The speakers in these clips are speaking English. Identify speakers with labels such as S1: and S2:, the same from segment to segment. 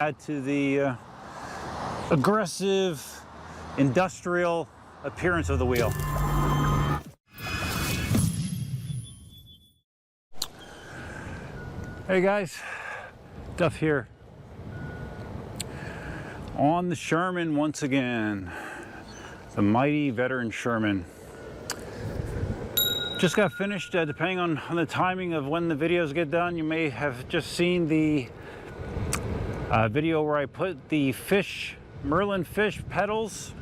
S1: Add to the aggressive industrial appearance of the wheel. Hey guys, Duff here on the Sherman once again, the mighty veteran Sherman. Just got finished, depending on the timing of when the videos get done, you may have just seen the video where I put the Merlin fish pedals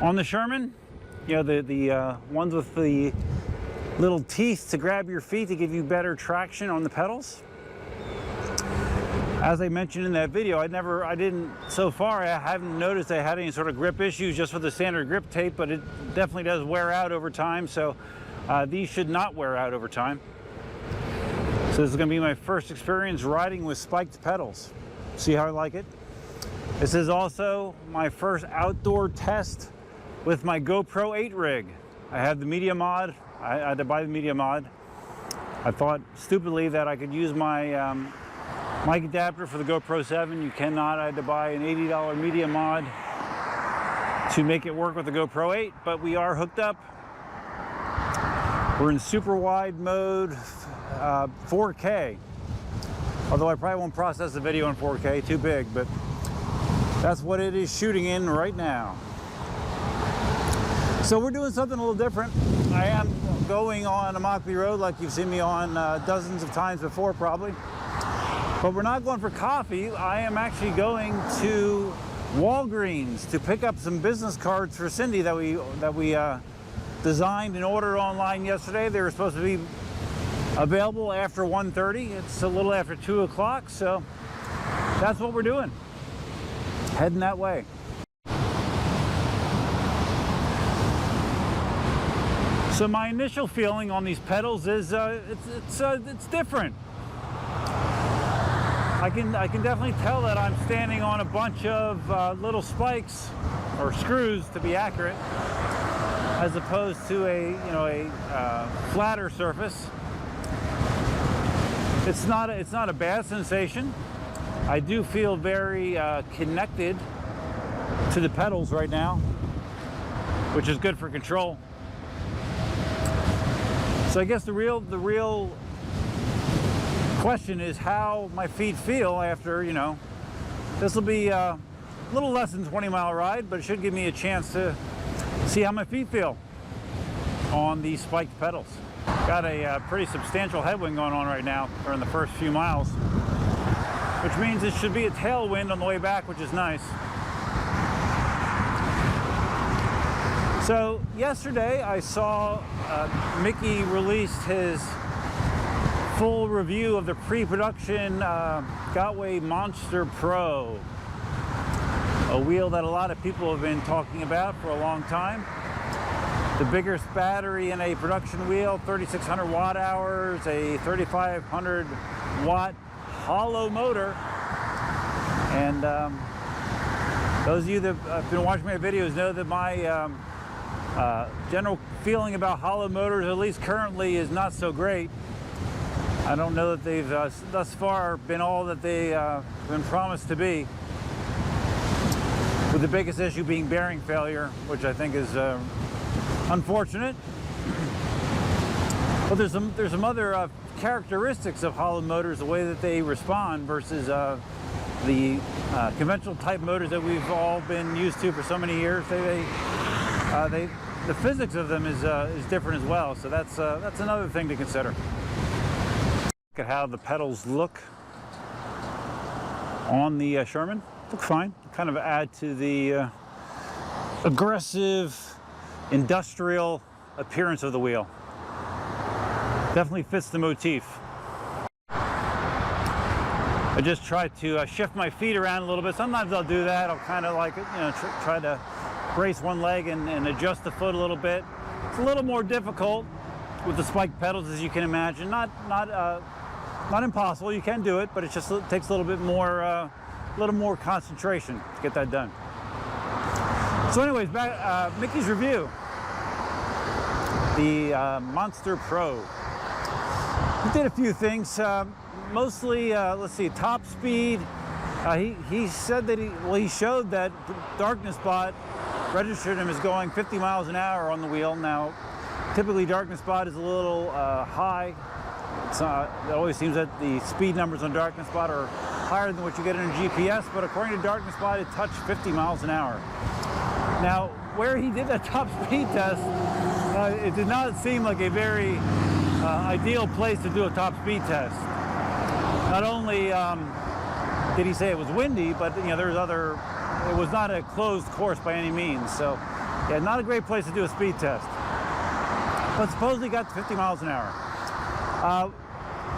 S1: on the Sherman. You know, the ones with the little teeth to grab your feet to give you better traction on the pedals. As I mentioned in that video, so far I haven't noticed I had any sort of grip issues just with the standard grip tape, but it definitely does wear out over time, so these should not wear out over time. So this is going to be my first experience riding with spiked pedals. See how I like it? This is also my first outdoor test with my GoPro 8 rig. I have the media mod. I had to buy the media mod. I thought stupidly that I could use my mic adapter for the GoPro 7. You cannot. I had to buy an $80 media mod to make it work with the GoPro 8, but we are hooked up. We're in super wide mode, 4K. Although I probably won't process the video in 4K, too big, but that's what it is shooting in right now. So we're doing something a little different. I am going on Immokalee Road like you've seen me on dozens of times before probably. But we're not going for coffee. I am actually going to Walgreens to pick up some business cards for Cindy that we designed and ordered online yesterday. They were supposed to be available after 1:30. It's a little after 2 o'clock, so that's what we're doing. Heading that way. So my initial feeling on these pedals is it's different. I can definitely tell that I'm standing on a bunch of little spikes or screws, to be accurate, as opposed to a flatter surface. It's not a bad sensation. I do feel very connected to the pedals right now, which is good for control. So I guess the real question is how my feet feel after, this will be a little less than 20-mile ride, but it should give me a chance to see how my feet feel on these spiked pedals. Got a pretty substantial headwind going on right now during the first few miles, which means it should be a tailwind on the way back, which is nice. So yesterday I saw Mickey released his full review of the pre-production Gotway Monster Pro, a wheel that a lot of people have been talking about for a long time. The biggest battery in a production wheel, 3,600 watt hours, a 3,500 watt hollow motor. And those of you that have been watching my videos know that my general feeling about hollow motors, at least currently, is not so great. I don't know that they've thus far been all that they've been promised to be, with the biggest issue being bearing failure, which I think is unfortunate. But there's some other characteristics of hollow motors, the way that they respond versus the conventional type motors that we've all been used to for so many years. The physics of them is different as well, so that's another thing to consider. Look at how the pedals look on the Sherman. Look fine. Kind of add to the aggressive industrial appearance of the wheel. Definitely fits the motif. I just try to shift my feet around a little bit. Sometimes I'll do that. I'll kind of like, try to brace one leg and adjust the foot a little bit. It's a little more difficult with the spiked pedals, as you can imagine. Not impossible. You can do it, but it just takes a little bit more, concentration to get that done. So, anyways, back Mickey's review, the Monster Pro. We did a few things. Mostly, let's see, top speed He said that he showed that darkness spot registered him as going 50 miles an hour on the wheel. Now, typically darkness spot is a little high. It always seems that the speed numbers on darkness spot are higher than what you get in a GPS, but according to darkness spot, it touched 50 miles an hour. Now, where he did that top speed test, it did not seem like a very ideal place to do a top speed test. Not only did he say it was windy, but there's other. It was not a closed course by any means. So, yeah, not a great place to do a speed test. But supposedly got to 50 miles an hour.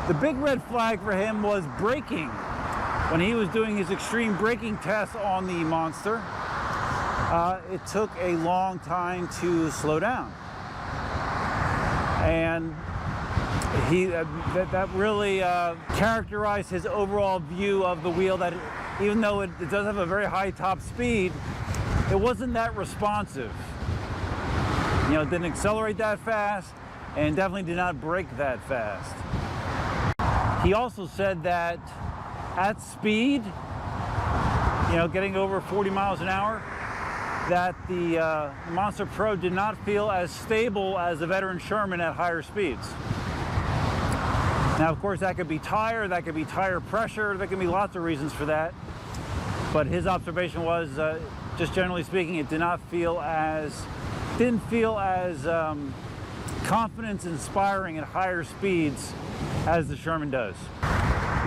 S1: The big red flag for him was braking. When he was doing his extreme braking test on the Monster, it took a long time to slow down. And that really characterized his overall view of the wheel, that even though it does have a very high top speed, it wasn't that responsive. It didn't accelerate that fast and definitely did not brake that fast. He also said that at speed, getting over 40 miles an hour, that the Monster Pro did not feel as stable as the veteran Sherman at higher speeds. Now, of course, that could be tire, that could be tire pressure, there could be lots of reasons for that. But his observation was, just generally speaking, it didn't feel as confidence-inspiring at higher speeds as the Sherman does.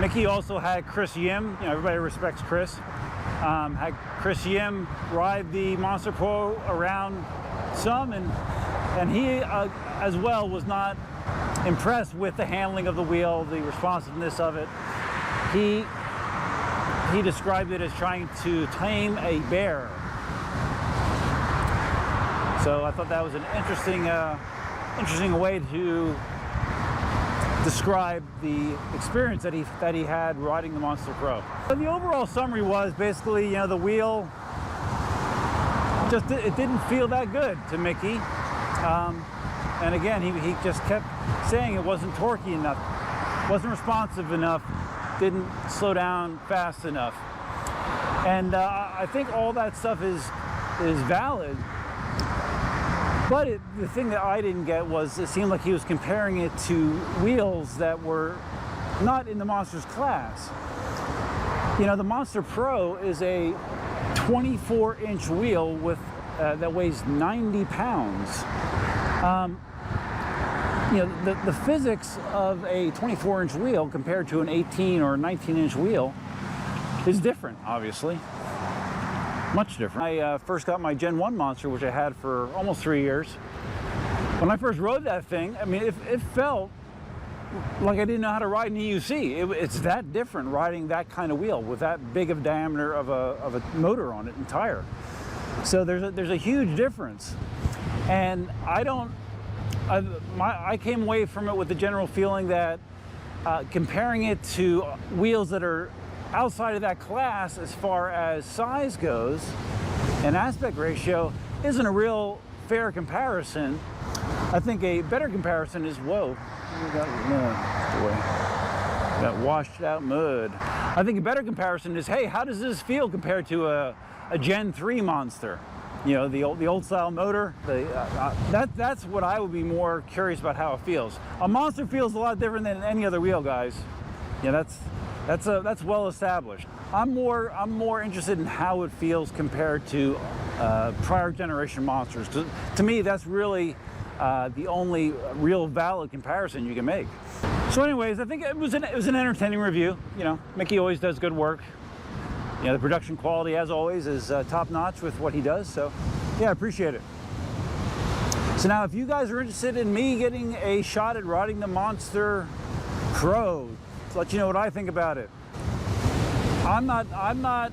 S1: Mickey also had Chris Yim, everybody respects Chris, had Chris Yim ride the Monster Pro around some, and he as well was not impressed with the handling of the wheel, the responsiveness of it. He described it as trying to tame a bear. So I thought that was an interesting way to describe the experience that he had riding the Monster Pro. So the overall summary was basically, the wheel it didn't feel that good to Mickey. And again, he just kept saying it wasn't torquey enough, wasn't responsive enough, didn't slow down fast enough. And I think all that stuff is valid. But the thing that I didn't get was it seemed like he was comparing it to wheels that were not in the Monster's class. The Monster Pro is a 24-inch wheel with that weighs 90 pounds. The physics of a 24-inch wheel compared to an 18 or 19-inch wheel is different, obviously. Much different. I first got my Gen 1 Monster, which I had for almost 3 years. When I first rode that thing, it felt like I didn't know how to ride an EUC. It's that different riding that kind of wheel with that big of diameter of a motor on it and tire. So there's a huge difference. And I came away from it with the general feeling that comparing it to wheels that are outside of that class as far as size goes and aspect ratio isn't a real fair comparison. I think a better comparison is, whoa, that washed out mud. I think a better comparison is, hey, how does this feel compared to a Gen 3 Monster? The old style motor. That's what I would be more curious about, how it feels. A Monster feels a lot different than any other wheel, guys. That's well established. I'm more interested in how it feels compared to prior generation Monsters. 'Cause to me, that's really the only real valid comparison you can make. So, anyways, I think it was an entertaining review. Mickey always does good work. The production quality, as always, is top notch with what he does. So, yeah, I appreciate it. So now, if you guys are interested in me getting a shot at riding the Monster Pro, to let you know what I think about it. I'm not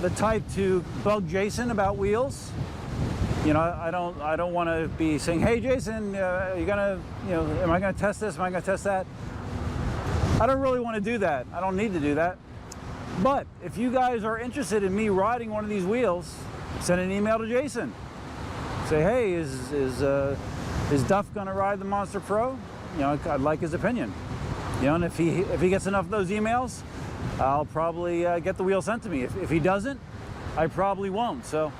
S1: the type to bug Jason about wheels. I don't want to be saying, hey Jason, am I gonna test this? Am I gonna test that? I don't really want to do that. I don't need to do that. But if you guys are interested in me riding one of these wheels, send an email to Jason. Say, hey, is Duff gonna ride the Monster Pro? I'd like his opinion. And if he gets enough of those emails, I'll probably get the wheel sent to me. If he doesn't, I probably won't. So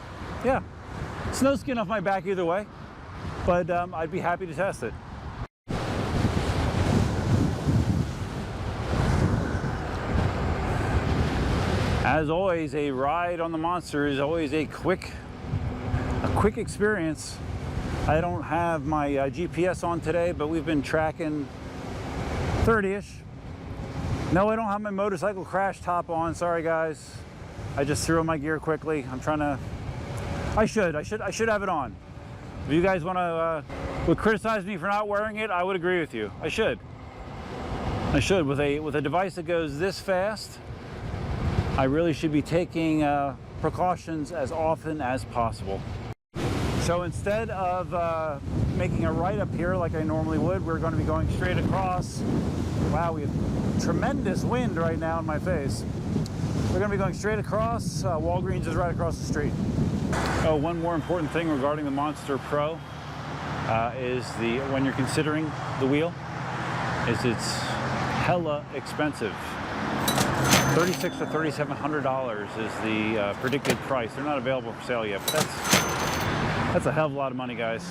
S1: yeah, it's no skin off my back either way, but I'd be happy to test it. As always, a ride on the Monster is always a quick experience. I don't have my GPS on today, but we've been tracking 30-ish. No, I don't have my motorcycle crash top on. Sorry, guys. I just threw on my gear quickly. I'm trying to. I should have it on. If you guys would criticize me for not wearing it, I would agree with you. I should. With a device that goes this fast, I really should be taking precautions as often as possible. So instead of making a right up here like I normally would, we're going to be going straight across. Wow, we have tremendous wind right now in my face. We're going to be going straight across. Walgreens is right across the street. Oh, one more important thing regarding the Monster Pro is when you're considering the wheel, is it's hella expensive. $3,600 to $3,700 is the predicted price. They're not available for sale yet, but that's a hell of a lot of money, guys.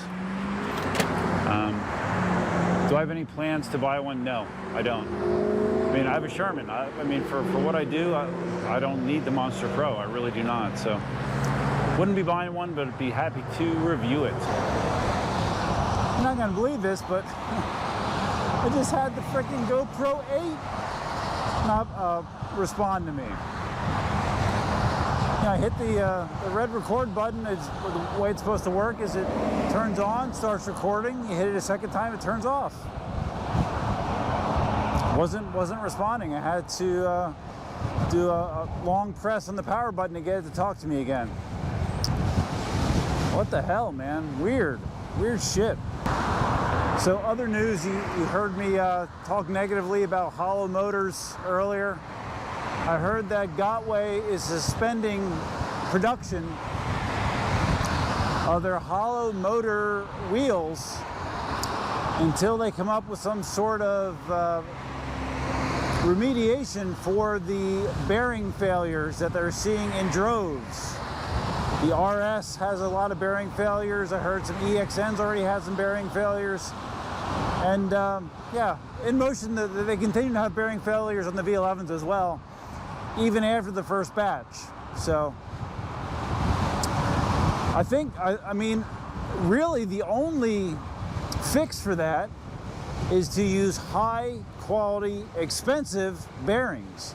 S1: Do I have any plans to buy one? No, I don't. I mean, I have a Sherman. I mean, for what I do, I don't need the Monster Pro. I really do not. So, wouldn't be buying one, but I'd be happy to review it. You're not gonna believe this, but I just had the freaking GoPro 8 not respond to me. I hit the red record button. The way it's supposed to work is it turns on, starts recording. You hit it a second time, it turns off. Wasn't responding. I had to do a long press on the power button to get it to talk to me again. What the hell, man? Weird shit. So other news, you heard me talk negatively about hollow motors earlier. I heard that Gotway is suspending production of their hollow motor wheels until they come up with some sort of remediation for the bearing failures that they're seeing in droves. The RS has a lot of bearing failures. I heard some EXNs already had some bearing failures. And yeah, Inmotion, they continue to have bearing failures on the V11s as well, even after the first batch. So I mean, really the only fix for that is to use high quality, expensive bearings.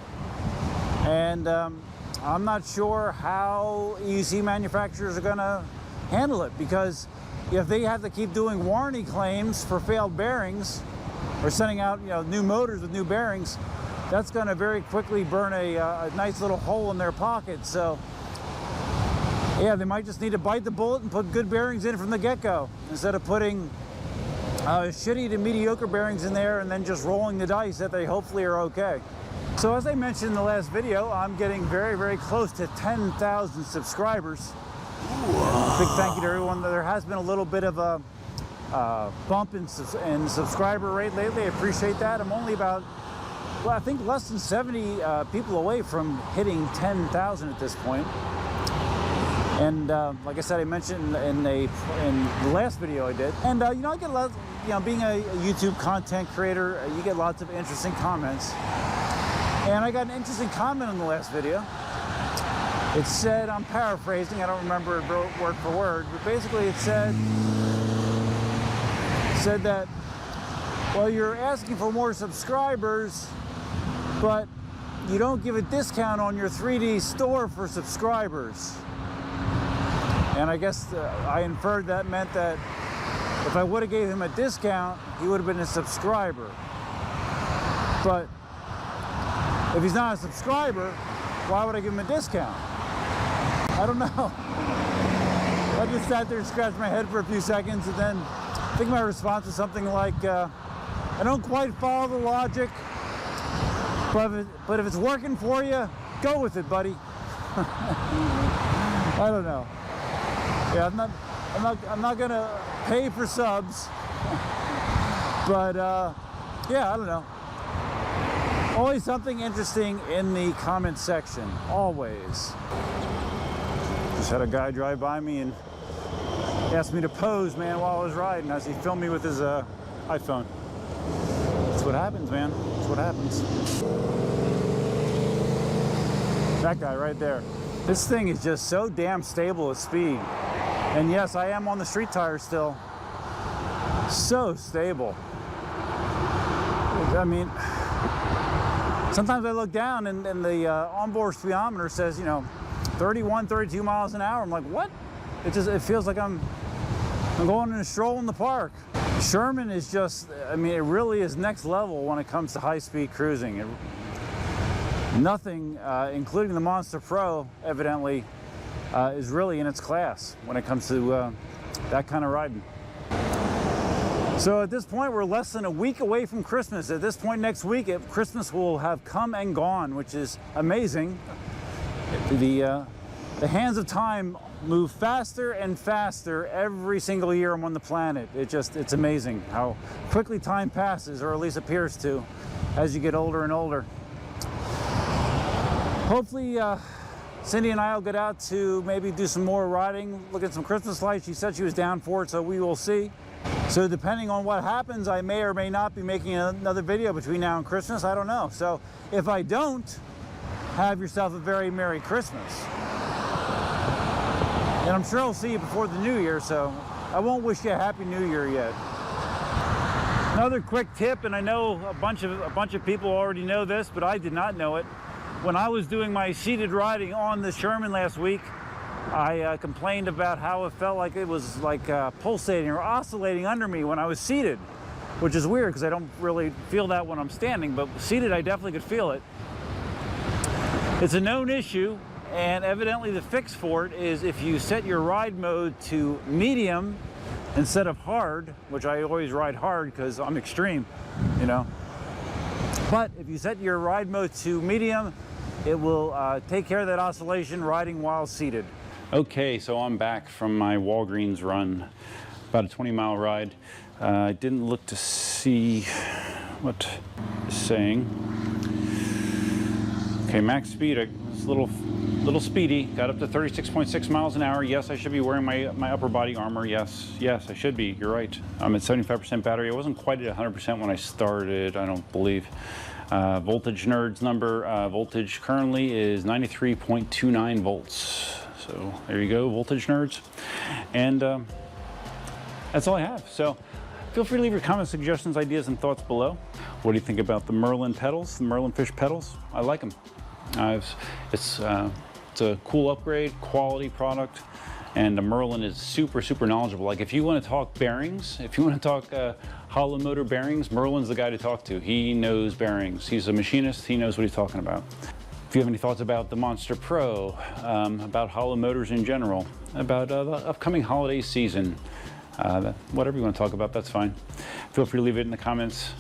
S1: And I'm not sure how EUC manufacturers are gonna handle it, because if they have to keep doing warranty claims for failed bearings or sending out, new motors with new bearings, that's going to very quickly burn a nice little hole in their pocket. So yeah, they might just need to bite the bullet and put good bearings in from the get-go instead of putting shitty to mediocre bearings in there and then just rolling the dice that they hopefully are okay. So as I mentioned in the last video, I'm getting very, very close to 10,000 subscribers. Big thank you to everyone. There has been a little bit of a bump in subscriber rate lately. I appreciate that. I'm only about, well, I think less than 70 people away from hitting 10,000 at this point. And like I said, I mentioned in the last video I did. And I get a lot, being a YouTube content creator, you get lots of interesting comments. And I got an interesting comment in the last video. It said, I'm paraphrasing, I don't remember it word for word, but basically it said that, well, you're asking for more subscribers, but you don't give a discount on your 3D store for subscribers. And I guess I inferred that meant that if I would have gave him a discount, he would have been a subscriber. But if he's not a subscriber, why would I give him a discount? I don't know. I just sat there and scratched my head for a few seconds, and then I think my response was something like, I don't quite follow the logic, but if it's working for you, go with it, buddy. I don't know. Yeah, I'm not gonna pay for subs, but yeah, I don't know. Always something interesting in the comment section, always. Just had a guy drive by me and asked me to pose, man, while I was riding as he filmed me with his iPhone. That's what happens, man. That's what happens. That guy right there. This thing is just so damn stable at speed. And yes, I am on the street tire still. So stable. I mean, sometimes I look down and the onboard speedometer says, you know, 31, 32 miles an hour. I'm like, what? It feels like I'm going on a stroll in the park. Sherman is just, I mean, it really is next level when it comes to high-speed cruising. Nothing, including the Monster Pro, evidently, is really in its class when it comes to that kind of riding. So at this point, we're less than a week away from Christmas. At this point next week, Christmas will have come and gone, which is amazing. The hands of time move faster and faster every single year I'm on the planet. It's amazing how quickly time passes, or at least appears to, as you get older and older. Hopefully, Cindy and I will get out to maybe do some more riding, look at some Christmas lights. She said she was down for it, so we will see. So depending on what happens, I may or may not be making another video between now and Christmas. I don't know. So if I don't, have yourself a very Merry Christmas. And I'm sure I'll see you before the New Year, so I won't wish you a Happy New Year yet. Another quick tip, and I know a bunch of people already know this, but I did not know it. When I was doing my seated riding on the Sherman last week, I complained about how it felt like it was like pulsating or oscillating under me when I was seated, which is weird because I don't really feel that when I'm standing, but seated I definitely could feel it. It's a known issue, and evidently the fix for it is if you set your ride mode to medium instead of hard, which I always ride hard because I'm extreme, you know. But if you set your ride mode to medium, it will take care of that oscillation riding while seated. Okay, so I'm back from my Walgreens run, about a 20-mile ride. I didn't look to see what it's saying. Okay, max speed, it's a little speedy. Got up to 36.6 miles an hour. Yes, I should be wearing my upper body armor. Yes, I should be. You're right. I'm at 75% battery. I wasn't quite at 100% when I started, I don't believe. Voltage nerds number, voltage currently is 93.29 volts. So there you go, voltage nerds. And that's all I have. So feel free to leave your comments, suggestions, ideas, and thoughts below. What do you think about the Merlin pedals, the Merlin fish pedals? I like them. It's a cool upgrade, quality product, and the Merlin is super knowledgeable. Like if you want to talk bearings, if you want to talk hollow motor bearings, Merlin's the guy to talk to. He knows bearings. He's a machinist. He knows what he's talking about. If you have any thoughts about the Monster Pro, about hollow motors in general, about the upcoming holiday season, whatever you want to talk about, that's fine. Feel free to leave it in the comments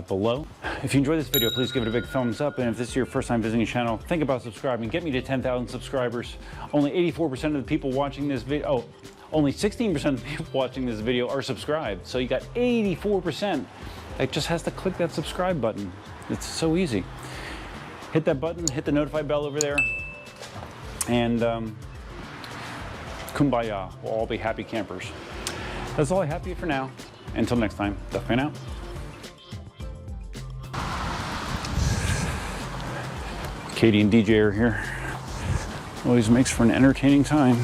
S1: below. If you enjoyed this video, please give it a big thumbs up. And if this is your first time visiting the channel, think about subscribing. Get me to 10,000 subscribers. Only 84% of the people watching this video, only 16% of the people watching this video are subscribed. So you got 84% that just has to click that subscribe button. It's so easy. Hit that button, hit the notify bell over there, and kumbaya, we'll all be happy campers. That's all I have for you for now. Until next time, bye now. Katie and DJ are here. Always makes for an entertaining time.